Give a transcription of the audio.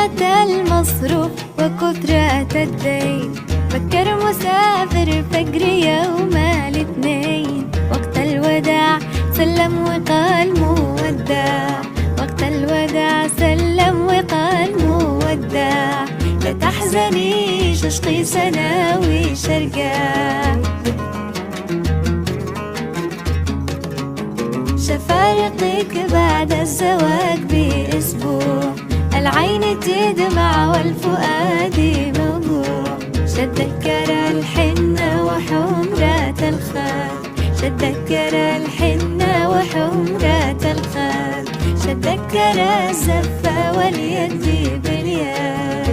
قلة المصروف وكثرة الدين، فكر مسافر فجر يوم الاثنين. وقت الوداع سلم وقال مودع، وقت الوداع سلم وقال مودع. لا تحزنيش اشقي سناوي شرقا، شفارقك بعد الزواج بأسبوع. العين تدمع والفؤاد موجوع، شتذكر الحنة وحمرة الخال، شتذكر الحنة وحمرة الخال، شتذكر الزفة واليد باليد.